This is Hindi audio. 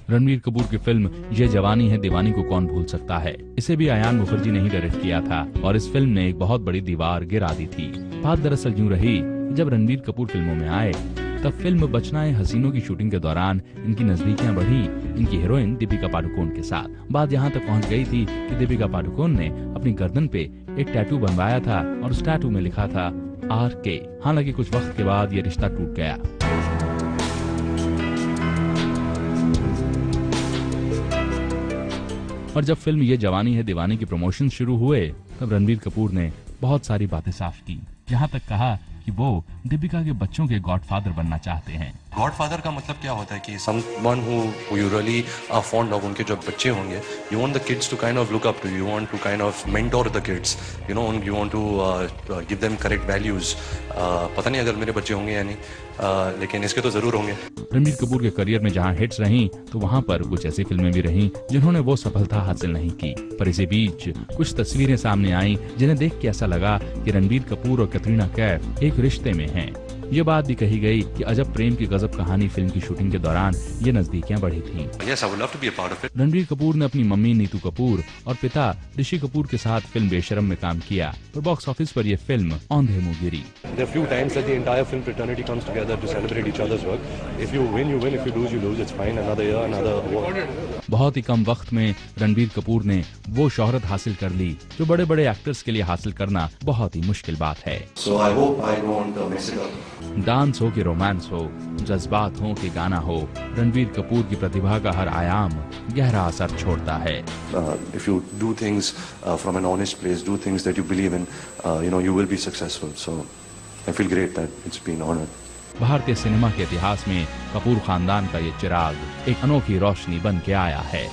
रणबीर कपूर की फिल्म ये जवानी है दीवानी को कौन भूल सकता है। इसे भी अयान मुखर्जी ने ही डायरेक्ट किया था और इस फिल्म ने एक बहुत बड़ी दीवार गिरा दी थी। बात दरअसल यूं रही, जब रणबीर कपूर फिल्मों में आए तब फिल्म बचना है हसीनों की शूटिंग के दौरान इनकी नजदीकियां बढ़ी इनकी हीरोइन दीपिका पादुकोण के साथ। बात यहाँ तक पहुँच गई थी कि दीपिका पादुकोण ने अपनी गर्दन पे एक टैटू बनवाया था और उस टैटू में लिखा था RK। हालांकि कुछ वक्त के बाद ये रिश्ता टूट गया। और जब फिल्म ये जवानी है दीवानी के प्रमोशन शुरू हुए तब रणबीर कपूर ने बहुत सारी बातें साफ की। यहाँ तक कहा कि वो दीपिका के बच्चों के गॉडफादर बनना चाहते हैं। गॉडफादर का मतलब क्या होता है कि someone who you really are fond of, उनके जो बच्चे होंगे, you want the kids to kind of look up to you, want to kind of mentor the kids, you know, you want to give them correct values। पता नहीं अगर मेरे बच्चे होंगे या नहीं, लेकिन इसके तो जरूर होंगे। रणबीर कपूर के करियर में जहां हिट्स रहीं तो वहां पर कुछ ऐसी फिल्में भी रहीं जिन्होंने वो सफलता हासिल नहीं की। पर इसी बीच कुछ तस्वीरें सामने आईं जिन्हें देख के ऐसा लगा कि रणबीर कपूर और कैटरीना कैफ एक रिश्ते में हैं। ये बात भी कही गई कि अजब प्रेम की गजब कहानी फिल्म की शूटिंग के दौरान ये नजदीकियां बढ़ी थीं। Yes, I would love to be a part of it। Ranbir Kapoor ने अपनी मम्मी नीतू कपूर और पिता ऋषि कपूर के साथ फिल्म बेशरम में काम किया, पर बॉक्स ऑफिस पर यह फिल्म औंधे मुंह गिरी। There are few times that the entire film fraternity comes together to celebrate each other's work। If you win, you win। If you lose, you lose। It's fine। Another year, another award। बहुत ही कम वक्त में रणबीर कपूर ने वो शोहरत हासिल कर ली जो बड़े बड़े एक्टर्स के लिए हासिल करना बहुत ही मुश्किल बात है। So I hope I don't mess it up। Dance हो कि रोमांस हो, जज्बात हो कि गाना हो, रणबीर कपूर की प्रतिभा का हर आयाम गहरा असर छोड़ता है। If you do things from an honest place, do things that you believe in, you know, you will be successful। So I feel great that it's been honored। भारतीय सिनेमा के इतिहास में कपूर खानदान का ये चिराग एक अनोखी रोशनी बन के आया है।